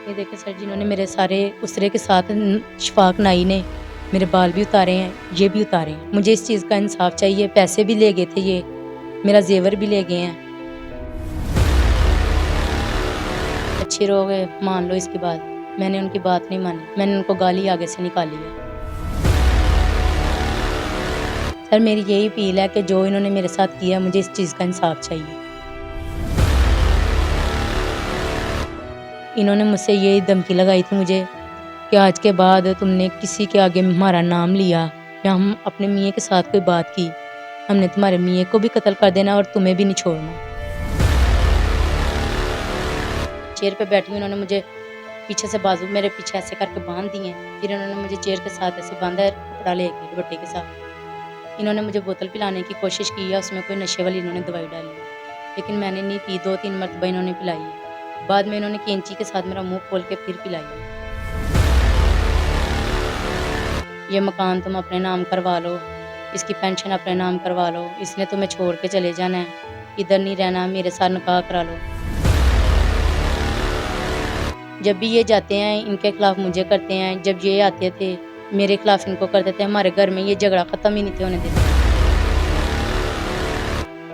ये देखें सर, जिन्होंने मेरे सारे उसरे के साथ शफाक नाई ने मेरे बाल भी उतारे हैं, ये भी उतारे हैं। मुझे इस चीज़ का इंसाफ चाहिए। पैसे भी ले गए थे ये, मेरा जेवर भी ले गए हैं। अच्छे लोग मान लो इसके बाद। मैंने उनकी बात नहीं मानी, मैंने उनको गाली आगे से निकाली है। सर मेरी यही अपील है कि जो इन्होंने मेरे साथ किया, मुझे इस चीज़ का इंसाफ चाहिए। इन्होंने मुझसे यही धमकी लगाई थी मुझे कि आज के बाद तुमने किसी के आगे हमारा नाम लिया या हम अपने मियाँ के साथ कोई बात की, हमने तुम्हारे मियाँ को भी कत्ल कर देना और तुम्हें भी नहीं छोड़ना। चेयर पे बैठी उन्होंने मुझे पीछे से बाजू मेरे पीछे ऐसे करके बांध दिए। फिर उन्होंने मुझे चेयर के साथ ऐसे बांधा है, कपड़ा लेके दुपट्टे के साथ। इन्होंने मुझे बोतल पिलाने की कोशिश की है, उसमें कोई नशे वाली इन्होंने दवाई डाली है, लेकिन मैंने नहीं पी। 2-3 मरतबा इन्होंने पिलाई है। बाद में इन्होंने कैंची के साथ मेरा मुंह खोल के फिर पिलाई है। ये मकान तुम अपने नाम करवा लो, इसकी पेंशन अपने नाम करवा लो, इसने तुम्हें छोड़ के चले जाना है, इधर नहीं रहना, मेरे साथ निकाह करा लो। जब भी ये जाते हैं इनके खिलाफ मुझे करते हैं, जब ये आते थे मेरे खिलाफ इनको करते थे। हमारे घर में ये झगड़ा ख़त्म ही नहीं थे होने देते।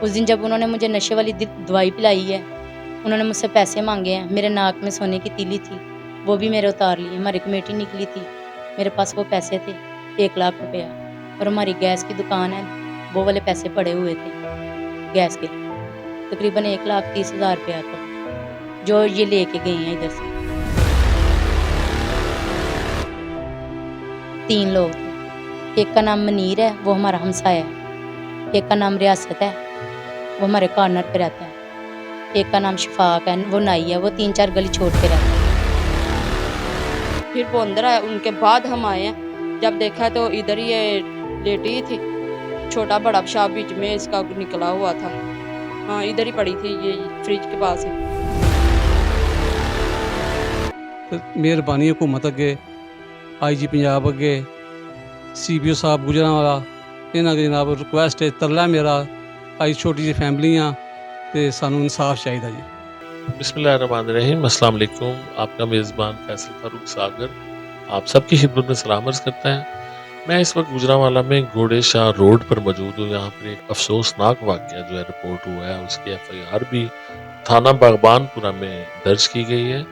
उस दिन जब उन्होंने मुझे नशे वाली दवाई पिलाई है, उन्होंने मुझसे पैसे मांगे हैं। मेरे नाक में सोने की तीली थी, वो भी मेरे उतार ली। हमारी कमेटी निकली थी, मेरे पास वो पैसे थे 1 लाख रुपया, और हमारी गैस की दुकान है, वो वाले पैसे पड़े हुए थे गैस के, तकरीबन 1,30,000 रुपया था, जो ये लेके गई हैं इधर से। 3 लोग थे। एक का नाम मनीर है, वो हमारा हमसाया है। एक का नाम रियासत है, वो हमारे कॉर्नर पे रहता है। एक का नाम शफाक है, वो नाई है, वो 3-4 गली छोड़ के रहता है। फिर वो अंदर आया, उनके बाद हम आए हैं। जब देखा तो इधर ये लेटी ही थी, छोटा बड़ा पेशाब बीच में इसका निकला हुआ था। हाँ, इधर ही पड़ी थी, ये फ्रिज के पास है। मेहरबानी हुकूमत अगे, IG पंजाब अगे, CBO साहब गुजरांवाला, इन्हां दे जनाब रिक्वेस्ट है, तरला मेरा, अज छोटी जी फैमिली हाँ तो सानू इंसाफ चाहिए जी। बिस्मिल्लाहिर्रहमानिर्रहीम, अस्सलाम वालेकुम। आपका मेज़बान फैसल फारूक सागर आप सबकी खिदमत में सलाम अर्ज़ करता है। मैं इस वक्त गुजरांवाला में घोड़े शाह रोड पर मौजूद हूँ। यहाँ पर एक अफसोसनाक वाक़या जो है रिपोर्ट हुआ है, उसकी FIR भी थाना बागबानपुरा में दर्ज की गई है।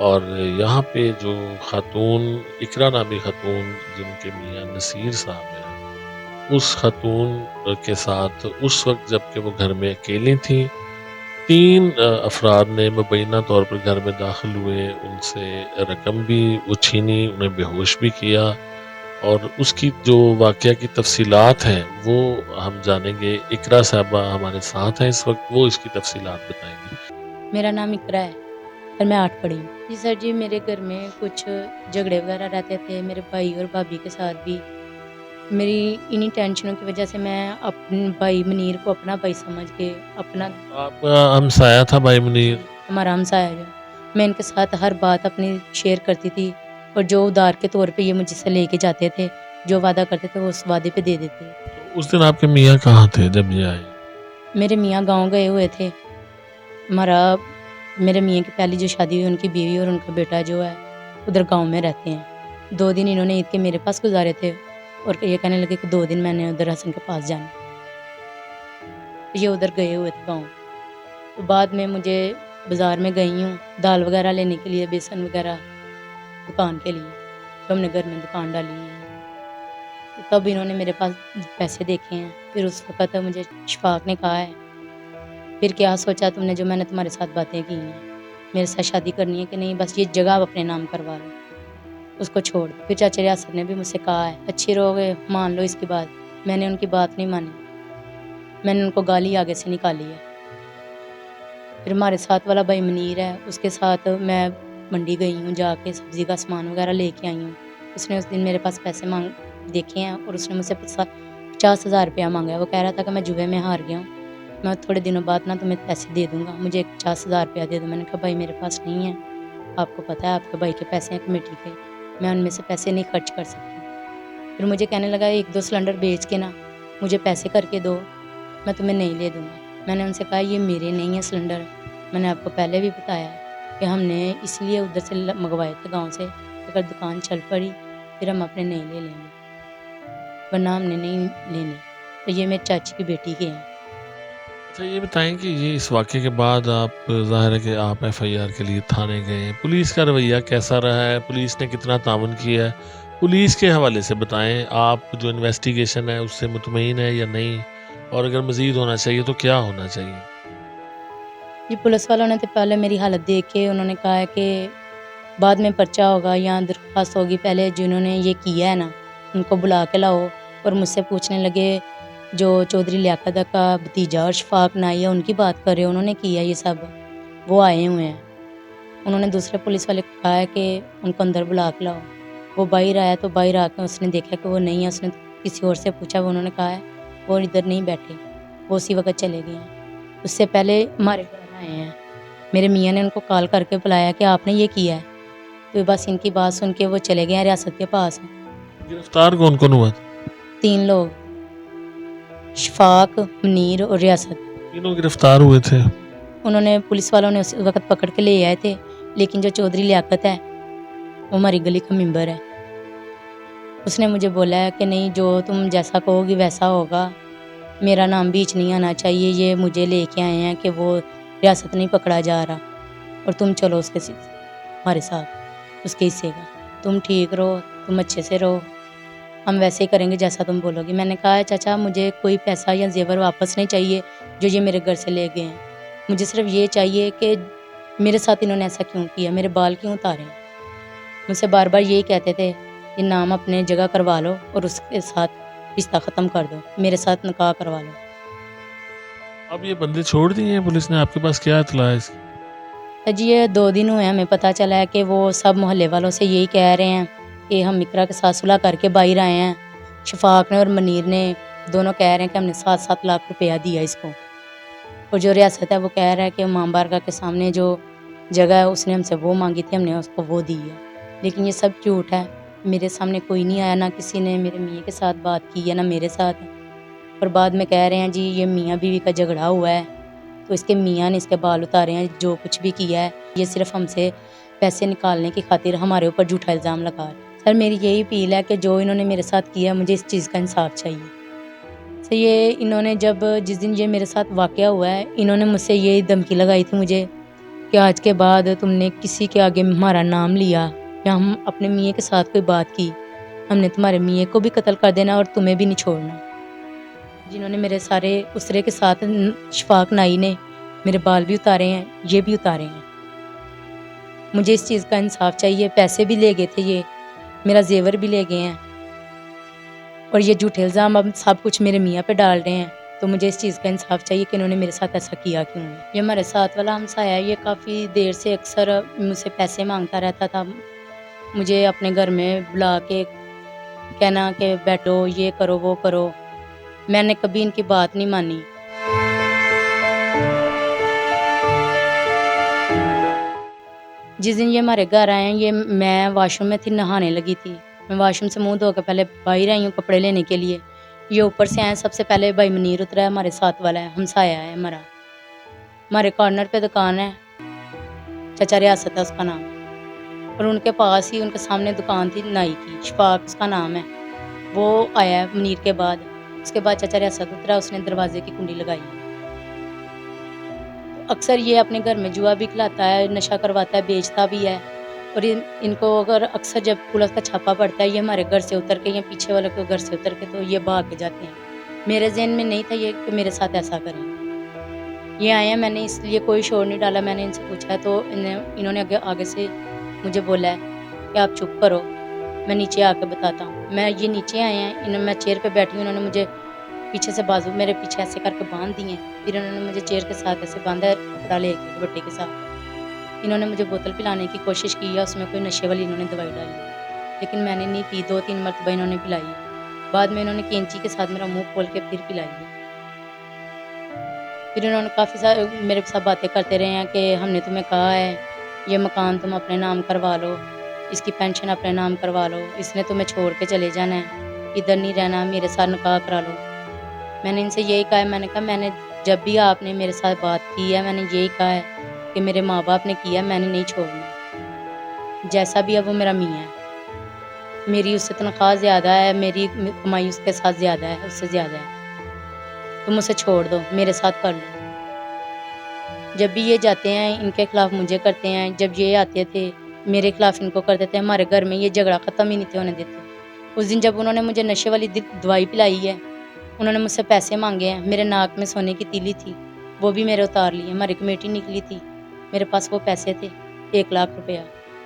और यहाँ पे जो खातून इकरा नामी खातून जिनके मियाँ नसीर साहब हैं, उस खातून के साथ उस वक्त जबकि वो घर में अकेली थी, 3 अफराद ने मुबैना तौर पर घर में दाखिल हुए, उनसे रकम भी वो छीनी, उन्हें बेहोश भी किया। और उसकी जो वाक़या की तफसीलात हैं वो हम जानेंगे। इकरा साहबा हमारे साथ हैं इस वक्त, वो इसकी तफसीलात बताएंगी। मेरा नाम इकरा है और मैं 8 पढ़ी हूँ। जी सर जी, मेरे घर में कुछ झगड़े वगैरह रहते थे मेरे भाई और भाभी के साथ भी। मेरी इन्हीं टेंशनों की वजह से मैं अपने भाई मनीर को अपना भाई समझ के अपना आपका हमसाया था भाई मुनीर? हमारा हमसाया है, मैं इनके साथ हर बात अपनी शेयर करती थी, और जो उधार के तौर पे ये मुझसे लेके जाते थे, जो वादा करते थे वो उस वादे पे दे देते। तो उस दिन आपके मियाँ कहाँ थे जब ये आए? मेरे मियाँ गाँव गए हुए थे। मेरे मियाँ की पहली जो शादी हुई, उनकी बीवी और उनका बेटा जो है उधर गांव में रहते हैं। 2 दिन इन्होंने ईद के मेरे पास गुजारे थे, और ये कहने लगे कि 2 दिन मैंने उधर हसन के पास जाना। ये उधर गए हुए थे गाँव। तो बाद में मुझे बाज़ार में गई हूँ दाल वगैरह लेने के लिए, बेसन वगैरह दुकान के लिए, तो हमने घर में दुकान डाली है। तो तब इन्होंने मेरे पास पैसे देखे हैं। फिर उस वक़्त मुझे शफाक ने कहा है, फिर क्या सोचा तुमने जो मैंने तुम्हारे साथ बातें की हैं, मेरे साथ शादी करनी है कि नहीं, बस ये जगह अपने नाम करवा लो, उसको छोड़। फिर चाचा रियासत ने भी मुझसे कहा है, अच्छे लोग मान लो इसकी बात। मैंने उनकी बात नहीं मानी, मैंने उनको गाली आगे से निकाली है। फिर हमारे साथ वाला भाई मनीर है, उसके साथ मैं मंडी गई हूँ, जाके सब्ज़ी का सामान वगैरह लेके आई हूँ। उसने उस दिन मेरे पास पैसे मांग देखे हैं, और उसने मुझसे 50,000 रुपया मांगा है। वो कह रहा था कि मैं जुए में हार गया हूँ, मैं थोड़े दिनों बाद ना तुम्हें पैसे दे दूँगा, मुझे 50,000 रुपया दे दो। मैंने कहा भाई मेरे पास नहीं है, आपको पता है आपके भाई के पैसे हैं कमेटी के, मैं उनमें से पैसे नहीं खर्च कर सकती। फिर मुझे कहने लगा 1-2 सिलेंडर बेच के ना मुझे पैसे करके दो, मैं तुम्हें नहीं ले दूँगा। मैंने उनसे कहा ये मेरे नहीं है सिलेंडर, मैंने आपको पहले भी बताया है, کہ ہم نے اس لیے ادھر سے منگوائے تھے گاؤں سے، اگر دکان چل پڑی پھر ہم اپنے نہیں لے لیں گے، ورنہ ہم نے نہیں لینے۔ تو یہ میری چاچی کی بیٹی کے ہیں۔ اچھا یہ بتائیں کہ یہ اس واقعے کے بعد آپ ظاہر ہے کہ آپ ایف آئی آر کے لیے تھانے گئے، پولیس کا رویہ کیسا رہا ہے؟ پولیس نے کتنا تعاون کیا ہے؟ پولیس کے حوالے سے بتائیں، آپ جو انویسٹیگیشن ہے اس سے مطمئن ہے یا نہیں؟ اور اگر مزید ہونا چاہیے تو کیا ہونا چاہیے؟ یہ پولیس والوں نے تو پہلے میری حالت دیکھ کے انہوں نے کہا ہے کہ بعد میں پرچہ ہوگا یا درخواست ہوگی، پہلے جنہوں نے یہ کیا ہے نا ان کو بلا کے لاؤ۔ اور مجھ سے پوچھنے لگے جو چودھری لیاقت کا بھتیجا اور شفاق نائی ہے ان کی بات کر رہے ہیں، انہوں نے کیا یہ سب، وہ آئے ہوئے ہیں۔ انہوں نے دوسرے پولیس والے کو کہا ہے کہ ان کو اندر بلا کے لاؤ۔ وہ باہر آیا تو باہر آ کے اس نے دیکھا کہ وہ نہیں ہے، اس نے کسی اور سے پوچھا، وہ انہوں نے کہا ہے وہ ادھر نہیں بیٹھے، وہ اسی وقت چلے گئے ہیں۔ اس سے پہلے ہمارے گھر آئے ہیں، میرے میاں نے ان کو کال کر کے بلایا کہ آپ نے یہ کیا ہے، تو بس ان کی بات سن کے وہ چلے گئے ہیں ریاست کے پاس۔ گرفتار کون کون ہوا تھا؟ 3 لوگ، شفاق، منیر اور ریاست۔ تینوں گرفتار ہوئے تھے؟ انہوں نے پولیس والوں نے اس وقت پکڑ کے لے آئے تھے، لیکن جو چودھری لیاقت ہے وہ ہماری گلی کا ممبر ہے، اس نے مجھے بولا ہے کہ نہیں جو تم جیسا کہو گی ویسا ہوگا، میرا نام بیچ نہیں آنا چاہیے، یہ مجھے لے کے آئے ہیں کہ وہ ریاست نہیں پکڑا جا رہا اور تم چلو اس کے ہمارے ساتھ اس کے حصے کا، تم ٹھیک رہو، تم اچھے سے رہو، ہم ویسے ہی کریں گے جیسا تم بولو گی۔ میں نے کہا چاچا مجھے کوئی پیسہ یا زیور واپس نہیں چاہیے جو یہ میرے گھر سے لے گئے ہیں، مجھے صرف یہ چاہیے کہ میرے ساتھ انہوں نے ایسا کیوں کیا، میرے بال کیوں اتارے ہیں۔ مجھ سے بار بار یہی کہتے تھے کہ نام اپنے جگہ کروا لو اور اس کے ساتھ رشتہ ختم کر دو، میرے ساتھ نکاح کروا لو۔ اب یہ بندے چھوڑ دیے ہیں پولیس نے؟ آپ کے پاس کیا اطلاع ہے اس کی؟ جی یہ 2 دن ہوئے ہمیں پتہ چلا ہے کہ وہ سب محلے والوں سے یہی کہہ رہے ہیں کہ ہم اقرا کے ساتھ صلح کر کے باہر آئے ہیں، شفاق نے اور منیر نے دونوں کہہ رہے ہیں کہ ہم نے 7 لاکھ روپیہ دیا اس کو، اور جو ریاست ہے وہ کہہ رہا ہے کہ ماں بارگاہ کے سامنے جو جگہ ہے اس نے ہم سے وہ مانگی تھی، ہم نے اس کو وہ دی ہے، لیکن یہ سب جھوٹ ہے۔ میرے سامنے کوئی نہیں آیا، نہ کسی نے میرے میاں کے ساتھ بات کی ہے نہ میرے ساتھ، اور بعد میں کہہ رہے ہیں جی یہ میاں بیوی کا جھگڑا ہوا ہے تو اس کے میاں نے اس کے بال اتارے ہیں، جو کچھ بھی کیا ہے یہ صرف ہم سے پیسے نکالنے کی خاطر ہمارے اوپر جھوٹا الزام لگا رہے ہیں۔ سر میری یہی اپیل ہے کہ جو انہوں نے میرے ساتھ کیا مجھے اس چیز کا انصاف چاہیے۔ سر یہ انہوں نے جس دن یہ میرے ساتھ واقعہ ہوا ہے انہوں نے مجھ سے یہی دھمکی لگائی تھی مجھے کہ آج کے بعد تم نے کسی کے آگے ہمارا نام لیا یا ہم اپنے میاں کے ساتھ کوئی بات کی، ہم نے تمہارے میاں کو بھی قتل کر دینا اور تمہیں بھی نہیں چھوڑنا۔ جنہوں نے میرے سارے اسرے کے ساتھ شفاق نائی نے میرے بال بھی اتارے ہیں، یہ بھی اتارے ہیں، مجھے اس چیز کا انصاف چاہیے۔ پیسے بھی لے گئے تھے، یہ میرا زیور بھی لے گئے ہیں، اور یہ جھوٹے الزام اب سب کچھ میرے میاں پہ ڈال رہے ہیں، تو مجھے اس چیز کا انصاف چاہیے کہ انہوں نے میرے ساتھ ایسا کیا کیوں ہے۔ یہ ہمارے ساتھ والا ہمسایہ ہے، یہ کافی دیر سے اکثر مجھ سے پیسے مانگتا رہتا تھا، مجھے اپنے گھر میں بلا کے کہنا کہ بیٹھو، یہ کرو وہ کرو، میں نے کبھی ان کی بات نہیں مانی۔ جس دن یہ ہمارے گھر آئے ہیں، یہ میں واش روم میں تھی، نہانے لگی تھی، میں واش روم سے منہ دھو کے پہلے باہر آئی ہوں کپڑے لینے کے لیے، یہ اوپر سے آئے، سب سے پہلے بھائی منیر اترا ہے، ہمارے ساتھ والا ہے، ہمسایہ ہے ہمارا، ہمارے کارنر پہ دکان ہے، چچا ریاست ہے اس کا نام، اور ان کے پاس ہی ان کے سامنے دکان تھی نائی کی، شفاق اس کا نام ہے، وہ آیا ہے منیر کے بعد، اس کے بعد چچا ریاست اترا، اس نے دروازے کی کنڈی لگائی۔ اکثر یہ اپنے گھر میں جوا بھی کھلاتا ہے، نشہ کرواتا ہے، بیچتا بھی ہے، اور ان کو اگر اکثر جب پولیس کا چھاپا پڑتا ہے یہ ہمارے گھر سے اتر کے یا پیچھے والے کے گھر سے اتر کے تو یہ بھاگ کے جاتے ہیں۔ میرے ذہن میں نہیں تھا یہ کہ میرے ساتھ ایسا کریں، یہ آئے ہیں، میں نے اس لیے کوئی شور نہیں ڈالا، میں نے ان سے پوچھا ہے تو انہوں نے آگے سے مجھے بولا ہے کہ آپ چپ کرو، میں نیچے آ کے بتاتا ہوں۔ میں یہ نیچے آئے ہیں، میں چیئر پہ بیٹھی ہوں، انہوں نے مجھے پیچھے سے بازو میرے پیچھے ایسے کر کے باندھ دیے ہیں، پھر انہوں نے مجھے چیئر کے ساتھ ایسے باندھا ہے کپڑا لے کے بٹے کے ساتھ، انہوں نے مجھے بوتل پلانے کی کوشش کی ہے، اس میں کوئی نشے والی انہوں نے دوائی ڈالی، لیکن میں نے نہیں پی، 2-3 مرتبہ انہوں نے پلائی ہے، بعد میں انہوں نے کینچی کے ساتھ میرا منہ کھول کے پھر پلائی ہے۔ پھر انہوں نے کافی سارے میرے ساتھ باتیں کرتے رہے ہیں کہ ہم نے تمہیں کہا ہے یہ مکان تم اپنے نام کروا لو، اس کی پینشن اپنے نام کروا لو، اس نے تمہیں چھوڑ کے چلے جانا ہے، ادھر نہیں رہنا، میرے ساتھ نکاح کرا لو۔ میں نے ان سے یہی کہا ہے، میں نے کہا میں نے جب بھی آپ نے میرے ساتھ بات کی ہے میں نے یہی کہا ہے कि मेरे माँ बाप ने किया, मैंने नहीं छोड़ना। जैसा भी है वो मेरा मियाँ है, मेरी उससे तनख्वाह ज़्यादा है, मेरी कमाई उसके साथ ज़्यादा है, उससे ज़्यादा है। तुम उसे छोड़ दो, मेरे साथ कर लो। जब भी ये जाते हैं इनके खिलाफ मुझे करते हैं, जब ये आते थे मेरे खिलाफ इनको कर देते हैं। हमारे घर में ये झगड़ा ख़त्म ही नहीं थे होने देते। उस दिन जब उन्होंने मुझे नशे वाली दवाई पिलाई है, उन्होंने मुझसे पैसे मांगे हैं। मेरे नाक में सोने की तीली थी, वो भी मेरे उतार लिए। हमारी कमेटी निकली थी, मेरे पास वो पैसे थे 1 लाख रुपया,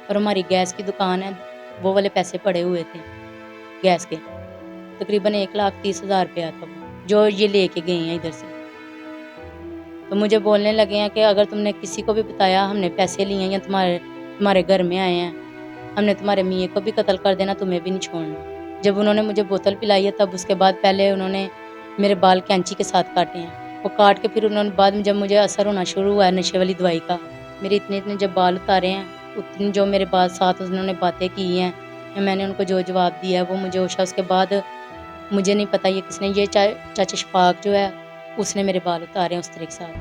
और हमारी गैस की दुकान है, वो वाले पैसे पड़े हुए थे गैस के, तकरीबन 1,30,000 रुपया था वो, जो ये लेके गए हैं इधर से। तो मुझे बोलने लगे हैं कि अगर तुमने किसी को भी बताया हमने पैसे लिए हैं या तुम्हारे घर में आए हैं, हमने तुम्हारे मियाँ को भी कत्ल कर देना, तुम्हें भी नहीं छोड़ना। जब उन्होंने मुझे बोतल पिलाई है तब उसके बाद पहले उन्होंने मेरे बाल कैंची के साथ काटे हैं। वो काट के फिर उन्होंने बाद में जब मुझे असर होना शुरू हुआ है नशे वाली दवाई का, मेरे इतने जब बाल उतारे हैं, उतनी जो मेरे बाद साथ उन्होंने बातें की हैं या मैंने उनको जो जवाब दिया है वो मुझे होशा। उसके बाद मुझे नहीं पता ये किसने, ये चाचा शफाक जो है उसने मेरे बाल उतारे हैं उस तरह के साथ।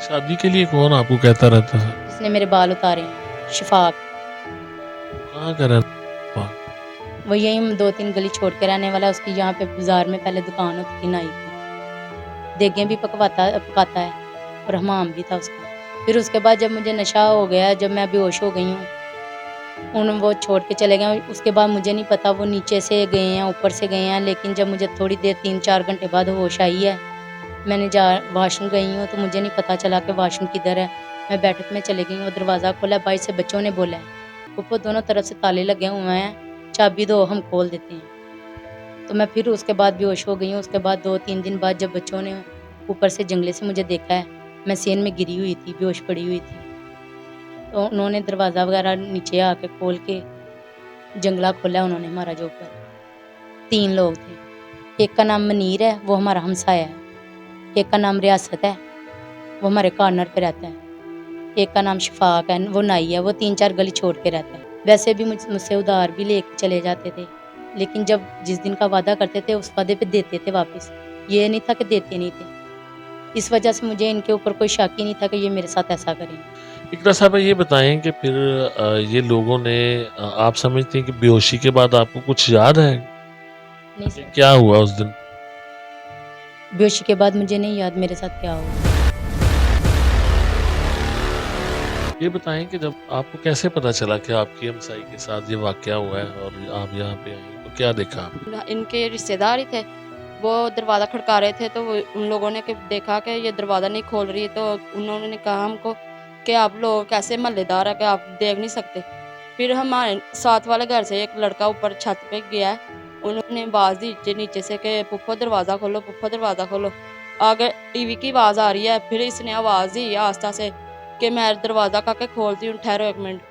शादी के लिए कौन आपको कहता रहता है? जिसने मेरे बाल उतारे हैं शफाक। कहाँ का रहता? वो यही 2-3 गली छोड़ के रहने वाला। उसकी यहाँ पे बाजार में पहले दुकान होती थी नाई की, देगें भी पकाता है और हमाम भी था उसका। फिर उसके बाद जब मुझे नशा हो गया, जब मैं बेहोश हो गई हूँ, वो छोड़ के चले गए। उसके बाद मुझे नहीं पता वो नीचे से गए हैं ऊपर से गए हैं, लेकिन जब मुझे थोड़ी देर 3-4 घंटे बाद होश आई है, मैंने वाशरूम गई हूँ तो मुझे नहीं पता चला कि वाशरूम किधर है। मैं बैठक में चले गई हूँ, दरवाज़ा खोला, बाहर से बच्चों ने बोला है ऊपर दोनों तरफ से ताले लगे हुए हैं, चाबी दो हम खोल देते हैं। तो मैं फिर उसके बाद बेहोश हो गई हूँ। उसके बाद 2-3 दिन बाद जब बच्चों ने ऊपर से जंगले से मुझे देखा है, मैं सेन में गिरी हुई थी, बेहोश पड़ी हुई थी, तो उन्होंने दरवाज़ा वगैरह नीचे आके खोल के जंगला खोला उन्होंने हमारा। जो ऊपर 3 लोग थे, एक का नाम मनीर है, वो हमारा हमसाया है, एक का नाम रियासत है, वो हमारे कॉर्नर पे रहता है, एक का नाम शफाक है, वो नाई है, वो 3-4 गली छोड़ के रहता है। वैसे भी मुझसे उधार भी लेके चले जाते थे, लेकिन जब जिस दिन का वादा करते थे उस वादे पे देते थे वापस, ये नहीं था कि देते नहीं थे। इस वजह से मुझे इनके ऊपर कोई शक ही नहीं था कि ये मेरे साथ ऐसा करेंगे। इकरा साहब ये बताएं कि फिर ये लोगों ने आप समझते हैं कि बेहोशी के बाद आपको कुछ याद है? नहीं सर, क्या हुआ उस दिन? बेहोशी के बाद मुझे नहीं याद मेरे साथ क्या हुआ। ये बताएं कि जब आपको कैसे पता चला कि आपकी हमसाई के साथ ये वाकया हुआ है और आप यहाँ पे आई, तो क्या देखा आपने? इनके रिश्तेदार ही थे, वो दरवाज़ा खड़का रहे थे, तो उन लोगों ने देखा कि ये दरवाज़ा नहीं खोल रही है, तो उन्होंने कहा हमको कि आप लोग कैसे महल्लेदार है कि आप देख नहीं सकते। फिर हमारे साथ वाले घर से एक लड़का ऊपर छत पे गया, उन्होंने आवाज़ दी नीचे से कि पुप्पो दरवाज़ा खोलो, पुप्पो दरवाज़ा खोलो। आगे टीवी की आवाज़ आ रही है, फिर इसने आवाज़ दी आस्ता से कि मैं दरवाज़ा का के खोलती हूँ, ठहरो 1 मिनट।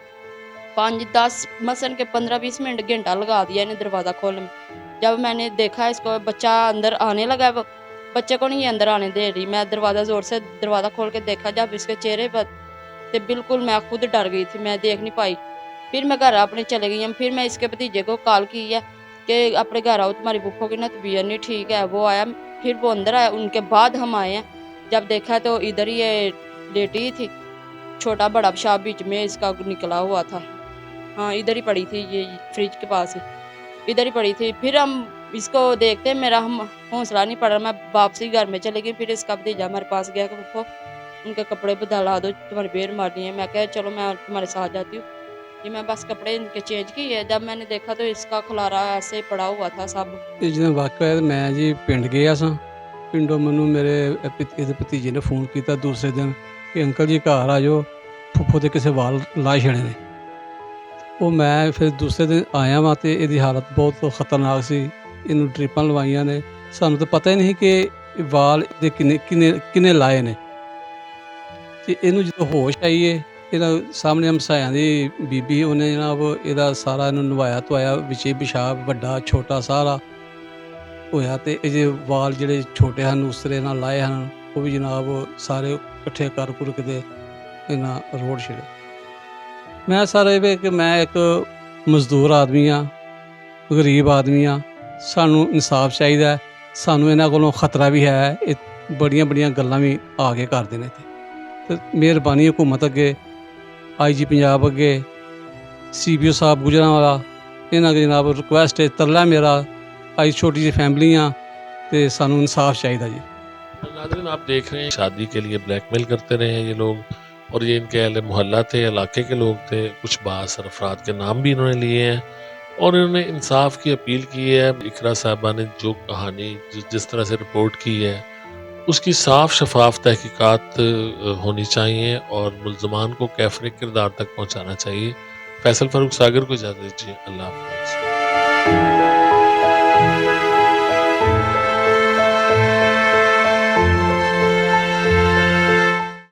5-10 मसन के 15-20 मिनट घंटा लगा दिया इन्हें दरवाज़ा खोलने में। जब मैंने देखा इसको, बच्चा अंदर आने लगा, वो बच्चे को नहीं अंदर आने दे रही। मैं दरवाज़ा ज़ोर से दरवाज़ा खोल के देखा, जब इसके चेहरे पर तो बिल्कुल मैं खुद डर गई थी, मैं देख नहीं पाई। फिर मैं घर अपने चले गई। फिर मैं इसके भतीजे को कॉल की है कि अपने घर आओ, तुम्हारी बुप्पो की ना तबीयत नहीं ठीक है। वो आया, फिर वो अंदर आया, उनके बाद हम आए हैं। जब देखा तो इधर ही ये लेटी थी, छोटा बड़ा पेशाब बीच में इसका निकला हुआ था। हाँ, इधर ही पड़ी थी, ये फ्रिज के पास ही इधर ही पड़ी थी। फिर हम इसको देखते, मेरा हम हौसला नहीं पड़ा, मैं वापसी घर में चले गई। फिर इसका भतीजा हमारे पास गया कि पुप्पो उनके कपड़े बदला दो, तुम्हारी बेर मारनी है। मैं कहा चलो मैं तुम्हारे साथ जाती हूँ। ये मैं बस कपड़े इनके चेंज किए, जब मैंने देखा तो इसका खलारा ऐसे पड़ा हुआ था सब। ਇਹ ਜਦੋਂ ਵਾਕਿਆ ਹੋਇਆ ਮੈਂ ਜੀ ਪਿੰਡ ਗਿਆ ਸਾਂ। ਪਿੰਡੋਂ ਮੈਨੂੰ ਮੇਰੇ ਇਹਦੇ ਭਤੀਜੇ ਨੇ ਫੋਨ ਕੀਤਾ ਦੂਸਰੇ ਦਿਨ ਕਿ ਅੰਕਲ ਜੀ ਘਰ ਆ ਜਾਓ, ਫੁੱਫੋ ਦੇ ਕਿਸੇ ਵਾਲ ਲਾਹ ਛੜੇ ਨੇ। ਉਹ ਮੈਂ ਫਿਰ ਦੂਸਰੇ ਦਿਨ ਆਇਆ ਵਾਂ ਅਤੇ ਇਹਦੀ ਹਾਲਤ ਬਹੁਤ ਖਤਰਨਾਕ ਸੀ। ਇਹਨੂੰ ਡਰਿੱਪਾਂ ਲਵਾਈਆਂ ਨੇ। ਸਾਨੂੰ ਤਾਂ ਪਤਾ ਹੀ ਨਹੀਂ ਕਿ ਇਹ ਵਾਲ ਦੇ ਕਿੰਨੇ ਲਾਏ ਨੇ। ਅਤੇ ਇਹਨੂੰ ਜਦੋਂ ਹੋਸ਼ ਆਈ ਹੈ, ਇਹਨਾਂ ਸਾਹਮਣੇ ਹਮਸਾਇਆਂ ਦੀ ਬੀਬੀ, ਉਹਨੇ ਜਨਾਬ ਇਹਦਾ ਸਾਰਾ ਇਹਨੂੰ ਨਵਾਇਆ ਧਵਾਇਆ, ਵਿੱਚੇ ਪਿਸ਼ਾਬ ਵੱਡਾ ਛੋਟਾ ਸਾਰਾ ਹੋਇਆ, ਅਤੇ ਇਹਦੇ ਵਾਲ ਜਿਹੜੇ ਛੋਟੇ ਹਨ ਉਸਰੇ ਨਾਲ ਲਾਏ ਹਨ, ਉਹ ਵੀ ਜਨਾਬ ਸਾਰੇ ਇਕੱਠੇ ਕਰ ਕੁਰ ਕੇ ਤੇ ਇਹਨਾਂ ਰੋੜ ਛੜੇ। ਮੈਂ ਸਰ ਇਹ ਵੇ ਕਿ ਮੈਂ ਇੱਕ ਮਜ਼ਦੂਰ ਆਦਮੀ ਹਾਂ, ਗਰੀਬ ਆਦਮੀ ਹਾਂ, ਸਾਨੂੰ ਇਨਸਾਫ ਚਾਹੀਦਾ। ਸਾਨੂੰ ਇਹਨਾਂ ਕੋਲੋਂ ਖਤਰਾ ਵੀ ਹੈ। ਇਹ ਬੜੀਆਂ ਬੜੀਆਂ ਗੱਲਾਂ ਵੀ ਆ ਕੇ ਕਰਦੇ ਨੇ ਤੇ ਮਿਹਰਬਾਨੀ ਹਕੂਮਤ ਅੱਗੇ, IG ਪੰਜਾਬ ਅੱਗੇ, CBO ਸਾਹਿਬ ਗੁਜਰਾਂਵਾਲਾ, ਇਹਨਾਂ ਅੱਗੇ ਜਨਾਬ ਰਿਕੁਐਸਟ ਹੈ, ਤਰਲਾ ਮੇਰਾ, ਅਸੀਂ ਛੋਟੀ ਜਿਹੀ ਫੈਮਿਲੀ ਆ ਤੇ ਸਾਨੂੰ ਇਨਸਾਫ ਚਾਹੀਦਾ ਜੀ। नाज़रीन, आप देख रहे हैं शादी के लिए ब्लैकमेल करते रहे हैं ये लोग, और ये इनके अहले मोहल्ला थे, इलाके के लोग थे, कुछ बासर अफराद के नाम भी इन्होंने लिए हैं और इन्होंने इंसाफ की अपील की है। इकरा साहबा ने जो कहानी जिस तरह से रिपोर्ट की है उसकी साफ शफाफ तहकीकात होनी चाहिए और मुल्ज़मान को कैफरे किरदार तक पहुँचाना चाहिए। फैसल फारूक सागर को इजाज़त दीजिए। अल्लाह हाफ़िज़।